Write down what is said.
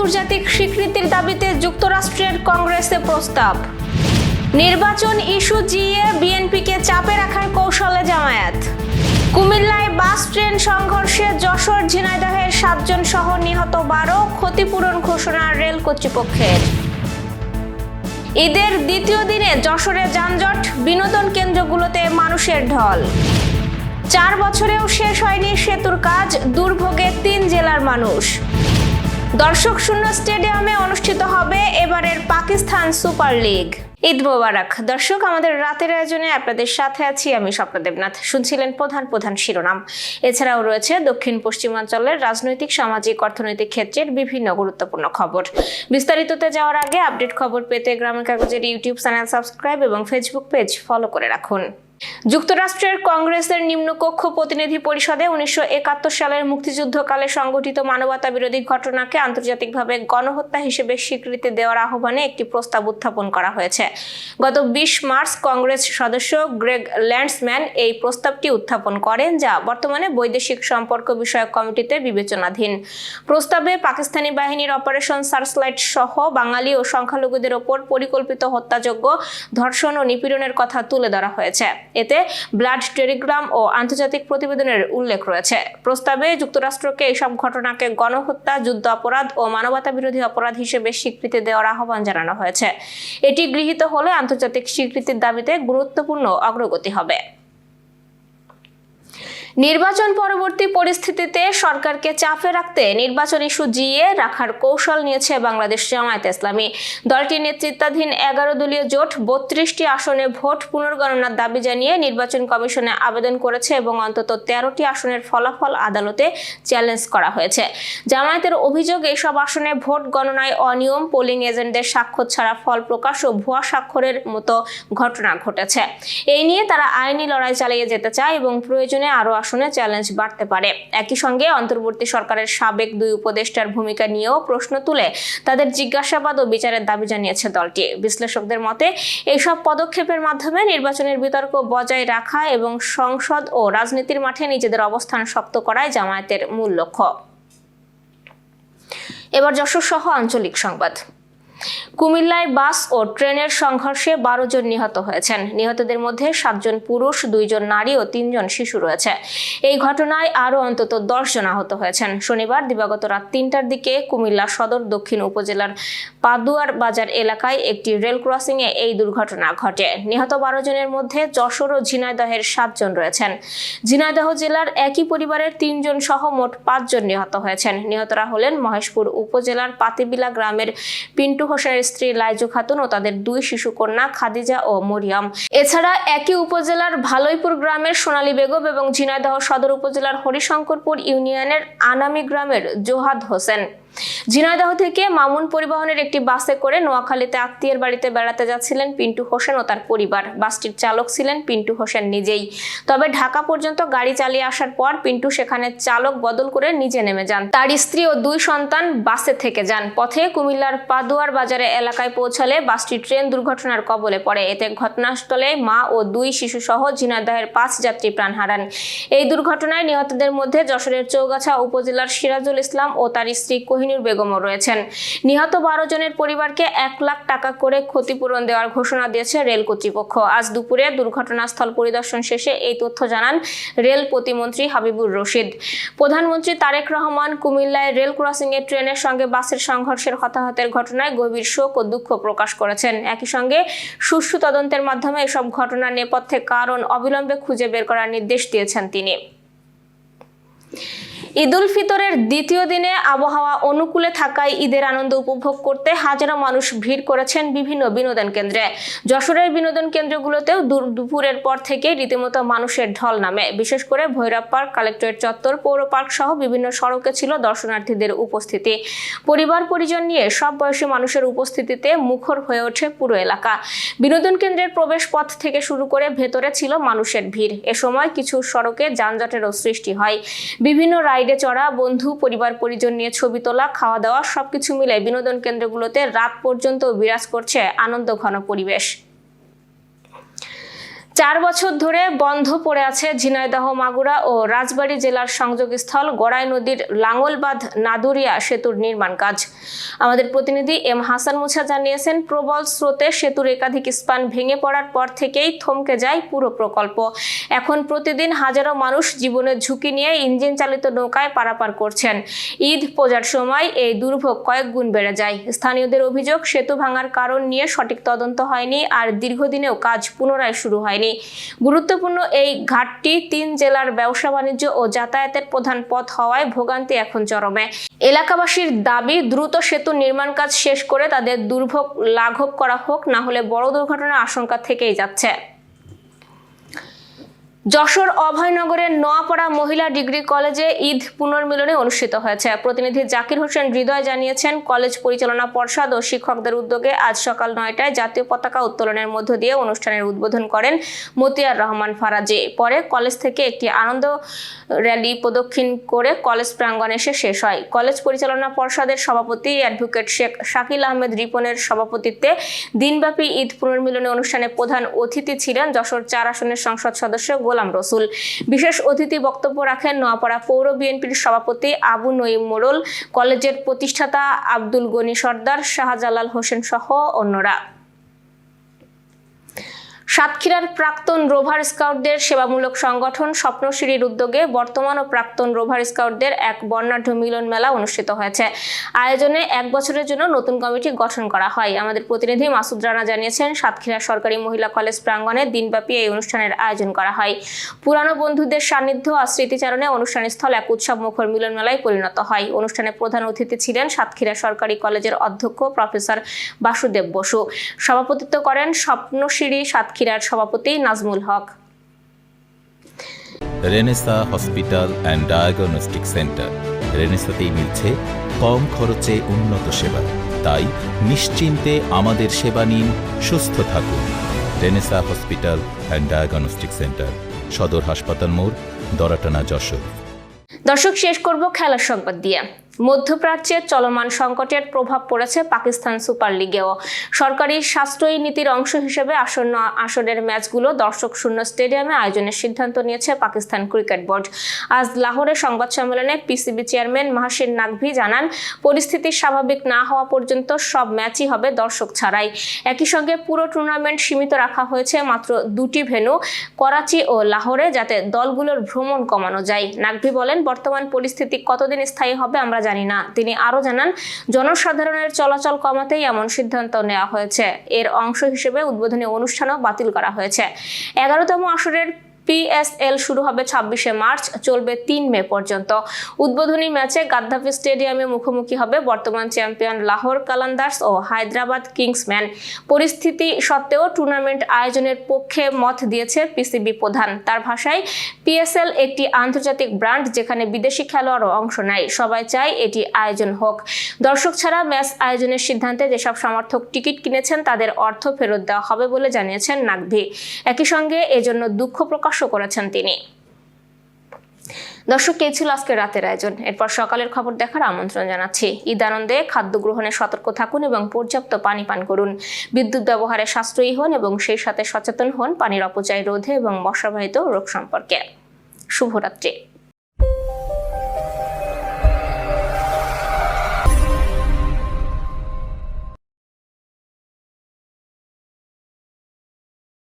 আন্তর্জাতিক স্বীকৃতির দাবিতে যুক্তরাষ্ট্রের কংগ্রেসে প্রস্তাব। নির্বাচন ইস্যু জিইয়ে বিএনপিকে চাপে রাখার কৌশলে জামায়াত। কুমিল্লায় বাস ট্রেন সংঘর্ষে যশোর ঝিনাইদহের 7 জন সহ নিহত 12, ক্ষতিপূরণ ঘোষণা রেল কর্তৃপক্ষের। ঈদের দ্বিতীয় দিনে যশোরে যানজট, বিনোদন কেন্দ্রগুলোতে মানুষের ঢল। 4 বছরেও শেষ হয়নি সেতুর কাজ, দুর্ভোগে 3 জেলার মানুষ। দর্শক শূন্য স্টেডিয়ামে অনুষ্ঠিত হবে এবারের পাকিস্তান সুপার লিগ। ঈদ মোবারক। দর্শক, আমাদের রাতের আয়োজনে আপনাদের সাথে আছি আমি স্বপ্ন দেবনাথ। শুনছিলেন প্রধান শিরোনাম। এছাড়াও রয়েছে দক্ষিণ পশ্চিমাঞ্চলের রাজনৈতিক, সামাজিক, অর্থনৈতিক ক্ষেত্রের বিভিন্ন গুরুত্বপূর্ণ খবর। বিস্তারিততে যাওয়ার আগে আপডেট খবর পেতে গ্রামীণ কাগজের ইউটিউব চ্যানেল সাবস্ক্রাইব এবং ফেসবুক পেজ ফলো করে রাখুন। যুক্তরাষ্ট্রের কংগ্রেসের নিম্নকক্ষ প্রতিনিধি পরিষদে 1971 সালের মুক্তিযুদ্ধকালে সংঘটিত মানবতা বিরোধী ঘটনাকে আন্তর্জাতিকভাবে গণহত্যা হিসেবে স্বীকৃতি দেওয়ার আহ্বানে একটি প্রস্তাব উত্থাপন করা হয়েছে। গত 20 মার্চ কংগ্রেস সদস্য গ্রেগ ল্যান্ডসম্যান এই প্রস্তাবটি উত্থাপন করেন, যা বর্তমানে বৈদেশিক সম্পর্ক বিষয়ক কমিটিতে বিবেচনাধীন। প্রস্তাবে পাকিস্তানি বাহিনীর অপারেশন সার্চলাইট সহ বাঙালি ও সংখ্যালঘুদের ওপর পরিকল্পিত হত্যাযজ্ঞ, ধর্ষণ ও নিপীড়নের কথা তুলে ধরা হয়েছে। এতে ব্লাড টেলিগ্রাম ও আন্তর্জাতিক প্রতিবেদনের উল্লেখ রয়েছে। প্রস্তাবে যুক্তরাষ্ট্রকে এসব ঘটনাকে গণহত্যা, যুদ্ধ অপরাধ ও মানবতা বিরোধী অপরাধ হিসেবে স্বীকৃতি দেওয়ার আহ্বান জানানো হয়েছে। এটি গৃহীত হলে আন্তর্জাতিক স্বীকৃতির দাবিতে গুরুত্বপূর্ণ অগ্রগতি হবে। নির্বাচন পরবর্তী পরিস্থিতিতে সরকারকে চাপে রাখতে নির্বাচন ইস্যু জিইয়ে রাখার কৌশল নিয়েছে বাংলাদেশ জামায়াতে ইসলামী। দলটির নেতৃত্বাধীন 11 দলীয় জোট 32টি আসনে ভোট পুনর্গণনার দাবি জানিয়ে নির্বাচন কমিশনে আবেদন করেছে এবং অন্তত 13টি আসনের ফলাফল আদালতে চ্যালেঞ্জ করা হয়েছে। জামায়াতের অভিযোগ, এইসব আসনে ভোট গণনায় অনিয়ম, পোলিং এজেন্টদের স্বাক্ষর ছাড়া ফল প্রকাশ ও ভুয়া স্বাক্ষরের মতো ঘটনা ঘটেছে। এই নিয়ে তারা আইনি লড়াই চালিয়ে যেতে চায় এবং প্রয়োজনে আরও আসনে চ্যালেঞ্জ বাড়তে পারে। একই সঙ্গে অন্তর্বর্তী সরকারের সাবেক 2 উপদেষ্টার ভূমিকা নিয়েও প্রশ্ন তুলে তাদের জিজ্ঞাসাবাদ ও বিচারের দাবি জানিয়েছে দলটি। বিশ্লেষকদের মতে এইসব পদক্ষেপের মাধ্যমে নির্বাচনের বিতর্ক বজায় রাখা এবং সংসদ ও রাজনীতির মাঠে নিজেদের অবস্থান শক্ত করাই জামায়াতের মূল লক্ষ্য। এবার যশোর সহ আঞ্চলিক সংবাদ। কুমিল্লায় বাস ও ট্রেনের সংঘর্ষে 12 জন নিহত হয়েছেন। নিহতদের মধ্যে 7 জন পুরুষ, 2 জন নারী ও 3 জন শিশু রয়েছে। এই ঘটনায় আরও অন্তত 10 জন আহত হয়েছেন। শনিবার দিবাগত রাত 3টার দিকে কুমিল্লা সদর দক্ষিণ উপজেলার পাদুয়ার বাজার এলাকায় একটি রেল ক্রসিংয়ে এই দুর্ঘটনা ঘটে। নিহত 12 জনের মধ্যে যশোর ও ঝিনাইদহের 7 জন রয়েছেন। ঝিনাইদহ জেলার একই পরিবারের 3 জন সহ মোট 5 জন নিহত হয়েছেন। নিহতরা হলেন মহেশপুর উপজেলার পাতিবিলা গ্রামের পিন্টু হোসেনের স্ত্রী লাইজু খাতুন ও তাদের 2 শিশু কন্যা খাদিজা ও মরিয়ম। এছাড়া একই উপজেলার ভালইপুর গ্রামের সোনালী বেগম এবং ঝিনাইদহ সদর উপজেলার হরিশঙ্করপুর ইউনিয়নের আনামি গ্রামের জোহাদ হোসেন। ঝিনাইদহ থেকে মামুন পরিবহনের একটি বাসে করে নোয়াখালীতে আত্মীয়ের বাড়িতে বেড়াতে যাচ্ছিলেন পিন্টু হোসেন ও তার পরিবার। বাসটির চালক ছিলেন পিন্টু হোসেন নিজেই। তবে ঢাকা পর্যন্ত গাড়ি চালিয়ে আসার পর পিন্টু সেখানে চালক বদল করে নিজে নেমে যান। তার স্ত্রী ও 2 সন্তান বাসে থেকে যান। পথে কুমিল্লার পাদুয়ার বাজারে এলাকায় পৌঁছালে বাসটি ট্রেন দুর্ঘটনার কবলে পড়ে। এতে ঘটনাস্থলে মা ও 2 শিশু সহ ঝিনাইদহের 5 যাত্রী প্রাণ হারান। এই দুর্ঘটনায় নিহতদের মধ্যে যশোরের চৌগাছা উপজেলার সিরাজুল ইসলাম ও তার স্ত্রী কোহিনুর বেগমও রয়েছেন। নিহত 12 জনের পরিবারকে 1 লাখ টাকা করে ক্ষতিপূরণ দেওয়ার ঘোষণা দিয়েছে রেল কর্তৃপক্ষ। আজ দুপুরে দুর্ঘটনাস্থল পরিদর্শন শেষে এই তথ্য জানান রেল প্রতিমন্ত্রী হাবিবুর রশিদ। প্রধানমন্ত্রী তারেক রহমান কুমিল্লায় রেল ক্রসিংয়ে ট্রেনের সঙ্গে বাসের সংঘর্ষের হতাহতের ঘটনায় গভীর শোক ও দুঃখ প্রকাশ করেছেন। একই সঙ্গে সুষ্ঠু তদন্তের মাধ্যমে এসব ঘটনার নেপথ্যে কারণ অবিলম্বে খুঁজে বের করার নির্দেশ দিয়েছেন তিনি। ঈদ উল ফিতরের দ্বিতীয় দিনে আবহাওয়া অনুকূলে থাকায় ঈদের আনন্দ উপভোগ করতে হাজারো মানুষ ভিড় করেছেন বিভিন্ন বিনোদন কেন্দ্রে। যশোরের বিনোদন কেন্দ্রগুলোতেও দুপুরের পর থেকে রীতিমতো মানুষের ঢল নামে। বিশেষ করে ভৈরব পার্ক, কালেক্টরেট চত্বর, পৌর পার্ক সহ বিভিন্ন সড়কে ছিল দর্শনার্থীদের উপস্থিতি। পরিবার পরিজন নিয়ে সব বয়সী মানুষের উপস্থিতিতে মুখর হয়ে ওঠে পুরো এলাকা। বিনোদন কেন্দ্রের প্রবেশ পথ থেকে শুরু করে ভেতরে ছিল মানুষের ভিড়। এ সময় কিছু সড়কে যানজটেরও সৃষ্টি হয়। বিভিন্ন রাইডে চড়া, বন্ধু পরিবার পরিজন নিয়ে ছবি তোলা, খাওয়া দাওয়া সবকিছু মিলে বিনোদন কেন্দ্রগুলোতে রাত পর্যন্ত বিরাজ করছে আনন্দ ঘন পরিবেশ। 4 বছর ধরে বন্ধ পড়ে আছে ঝিনাইদহ, মাগুরা ও রাজবাড়ী জেলার সংযোগস্থল গড়াই নদীর লাঙ্গলবাঁধ নাদুরিয়া সেতুর নির্মাণ কাজ। আমাদের প্রতিনিধি এম হাসান মুছা জানিয়েছেন, প্রবল স্রোতে সেতুর একাধিক স্পান ভেঙে পড়ার পর থেকেই থমকে যায় পুরো প্রকল্প। এখন প্রতিদিন হাজারো মানুষ জীবনের ঝুঁকি নিয়ে ইঞ্জিন চালিত নৌকায় পারাপার করছেন। ঈদ পূজার সময় এই দুর্ভোগ কয়েক গুণ বেড়ে যায়। স্থানীয়দের অভিযোগ, সেতু ভাঙার কারণ নিয়ে সঠিক তদন্ত হয়নি, আর দীর্ঘদিনেও কাজ পুনরায় শুরু হয়নি। গুরুত্বপূর্ণ এই ঘাটটি 3 জেলার ব্যবসা বাণিজ্য ও যাতায়াতের প্রধান পথ হওয়ায় ভোগান্তি এখন চরমে। এলাকাবাসীর দাবি, দ্রুত সেতু নির্মাণ কাজ শেষ করে তাদের দুর্ভোগ লাঘব করা হোক, না হলে বড় দুর্ঘটনার আশঙ্কা থেকেই যাচ্ছে। যশোর অভয়নগরের নোয়াপাড়া মহিলা ডিগ্রি কলেজে ঈদ পুনর্মিলনী অনুষ্ঠিত হয়েছে। প্রতিনিধি জাকির হোসেন হৃদয় জানিয়েছেন, কলেজ পরিচালনা পর্ষদ ও শিক্ষকদের উদ্যোগে আজ সকাল 9টায় জাতীয় পতাকা উত্তোলনের মধ্য দিয়ে অনুষ্ঠানের উদ্বোধন করেন মতিয়ার রহমান ফারাজি। পরে কলেজ থেকে একটি আনন্দ র্যালি প্রদক্ষিণ করে কলেজ প্রাঙ্গণে এসে শেষ হয়। কলেজ পরিচালনা পর্ষদের সভাপতি অ্যাডভোকেট শেখ শাকিল আহমেদ রিপনের সভাপতিত্বে দিনব্যাপী ঈদ পুনর্মিলনী অনুষ্ঠানে প্রধান অতিথি ছিলেন যশোর 4 আসনের সংসদ সদস্য গোলাম রসুল। বিশেষ অতিথি বক্তব্য রাখেন নোয়াপাড়া পৌর বিএনপির সভাপতি আবু নঈম মোড়ল, কলেজের প্রতিষ্ঠাতা আব্দুল গনি সর্দার, শাহজালাল হোসেন সহ অন্যরা। সাতক্ষীরার প্রাক্তন রোভার স্কাউটদের সেবামূলক সংগঠন স্বপ্নশিরির উদ্যোগে বর্তমান ও প্রাক্তন রোভার স্কাউটদের এক বর্ণাঢ্য মিলন মেলা অনুষ্ঠিত হয়েছে। আয়োজনে 1 বছরের জন্য নতুন কমিটি গঠন করা হয়। আমাদের প্রতিনিধি মাসুদ রানা জানিয়েছেন, সাতক্ষীরা সরকারি মহিলা কলেজ প্রাঙ্গণে দিনব্যাপী এই অনুষ্ঠানের আয়োজন করা হয়। পুরানো বন্ধুদের সান্নিধ্য আর স্মৃতিচারণে অনুষ্ঠানস্থল এক উৎসব মুখর মিলন মেলায় পরিণত হয়। অনুষ্ঠানে প্রধান অতিথি ছিলেন সাতক্ষীরা সরকারি কলেজের অধ্যক্ষ প্রফেসর বাসুদেব বসু। সভাপতিত্ব করেন স্বপ্নশিরি সাতক্ষীরার সভাপতি Nazmul Haque. Renaissance hospital and diagnostic centre. রেনেসাতেই মিলছে কম খরচে উন্নত সেবা, তাই নিশ্চিন্তে আমাদের সেবা নিন, সুস্থ থাকুন। Renaissance hospital and diagnostic centre, সদর হাসপাতাল মোড়, দরাটানা, যশোর। দর্শক, শেষ করব খেলার সংবাদ দিয়ে। মধ্যপ্রাচ্যে চলমান সংকটের প্রভাব পড়েছে পাকিস্তান সুপার লিগেও। সরকারি সাশ্রয়ী নীতির অংশ হিসেবে আসন্ন আসরের ম্যাচগুলো দর্শক শূন্য স্টেডিয়ামে আয়োজনের সিদ্ধান্ত নিয়েছে পাকিস্তান ক্রিকেট বোর্ড। আজ লাহোরে সংবাদ সম্মেলনে পিসিবি চেয়ারম্যান মাহসিন নাকভি জানান, পরিস্থিতি স্বাভাবিক না হওয়া পর্যন্ত সব ম্যাচই হবে দর্শক ছাড়াই। একই সঙ্গে পুরো টুর্নামেন্ট সীমিত রাখা হয়েছে মাত্র 2টি ভেন্যু, করাচি ও লাহোরে, যাতে দলগুলোর ভ্রমণ কমানো যায়। নাকভি বলেন, বর্তমান পরিস্থিতি কতদিন স্থায়ী হবে আমরা জানি না। তিনি আরো জানান, জনসাধারণের চলাচল কমাতেই এমন সিদ্ধান্ত নেওয়া হয়েছে। এর অংশ হিসেবে উদ্বোধনী অনুষ্ঠানও বাতিল করা হয়েছে। 11তম আসরের PSL শুরু হবে 26শে মার্চ, চলবে 3 মে পর্যন্ত। উদ্বোধনী ম্যাচে গাদ্দাফি স্টেডিয়ামে মুখোমুখি হবে বর্তমান চ্যাম্পিয়ন লাহোর কালান্দার্স ও হায়দ্রাবাদ কিংসম্যান। পরিস্থিতি সত্ত্বেও টুর্নামেন্ট আয়োজনের পক্ষে মত দিয়েছে পিসিবি প্রধান। তার ভাষায়, PSL একটি আন্তর্জাতিক ব্র্যান্ড, যেখানে বিদেশি খেলোয়াড়ও অংশ নেয়। সবাই চায় এটি আয়োজন হোক। দর্শক ছাড়া ম্যাচ আয়োজনের সিদ্ধান্তে যেসব সমর্থক টিকিট কিনেছেন তাদের অর্থ ফেরত দেওয়া হবে বলে জানিয়েছেন নাকভি। একই সঙ্গে এজন্য দুঃখ প্রকাশ করেছেন তিনি। দর্শক, এই ছিল আজকে রাতের আয়োজন। এরপর সকালের খবর দেখার আমন্ত্রণ জানাচ্ছি। ঈদ আনন্দে খাদ্য গ্রহণে সতর্ক থাকুন এবং পর্যাপ্ত পানি পান করুন। বিদ্যুৎ ব্যবহারে সাশ্রয়ী হন এবং সেই সাথে সচেতন হন পানির অপচয় রোধে এবং মশাবাহিত রোগ সম্পর্কে। শুভরাত্রি।